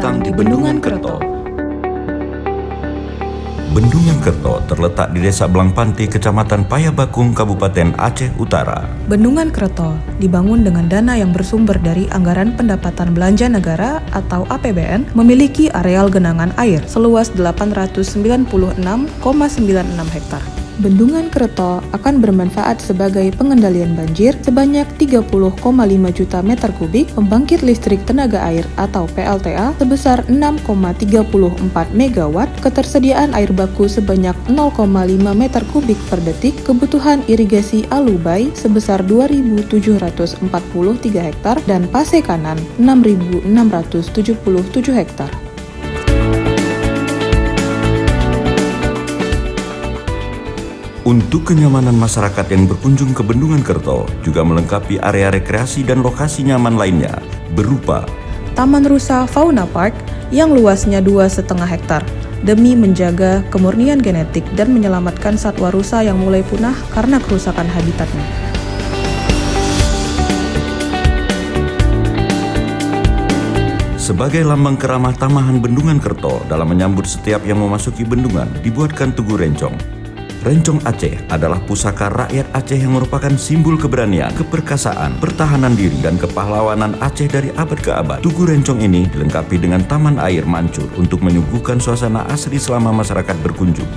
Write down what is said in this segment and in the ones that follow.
datang di Bendungan Kerto. Bendungan Kerto terletak di Desa Blangpanti, Kecamatan Payabakung, Kabupaten Aceh Utara. Bendungan Kerto dibangun dengan dana yang bersumber dari Anggaran Pendapatan Belanja Negara atau APBN, memiliki areal genangan air seluas 896,96 hektar. Bendungan Kerto akan bermanfaat sebagai pengendalian banjir sebanyak 30,5 juta meter kubik, pembangkit listrik tenaga air atau PLTA sebesar 6,34 megawatt, ketersediaan air baku sebanyak 0,5 meter kubik per detik, kebutuhan irigasi alubai sebesar 2.743 hektar, dan pase kanan 6.677 hektar. Untuk kenyamanan masyarakat yang berkunjung ke Bendungan Kerto juga melengkapi area rekreasi dan lokasi nyaman lainnya berupa Taman Rusa Fauna Park yang luasnya 2,5 hektar demi menjaga kemurnian genetik dan menyelamatkan satwa rusa yang mulai punah karena kerusakan habitatnya. Sebagai lambang keramah tamahan Bendungan Kerto dalam menyambut setiap yang memasuki bendungan dibuatkan Tugu Rencong. Rencong Aceh adalah pusaka rakyat Aceh yang merupakan simbol keberanian, keperkasaan, pertahanan diri, dan kepahlawanan Aceh dari abad ke abad. Tugu Rencong ini dilengkapi dengan taman air mancur untuk menyuguhkan suasana asri selama masyarakat berkunjung.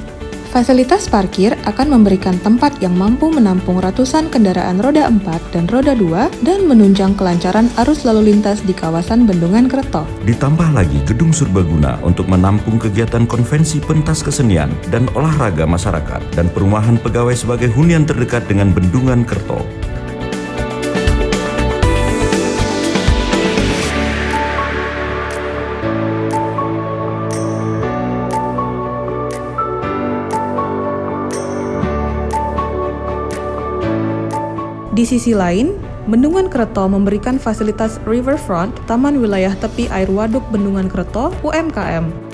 Fasilitas parkir akan memberikan tempat yang mampu menampung ratusan kendaraan roda 4 dan roda 2 dan menunjang kelancaran arus lalu lintas di kawasan Bendungan Kerto. Ditambah lagi gedung serbaguna untuk menampung kegiatan konvensi pentas kesenian dan olahraga masyarakat dan perumahan pegawai sebagai hunian terdekat dengan Bendungan Kerto. Di sisi lain, Bendungan Kerto memberikan fasilitas riverfront, Taman Wilayah Tepi Air Waduk Bendungan Kerto, UMKM,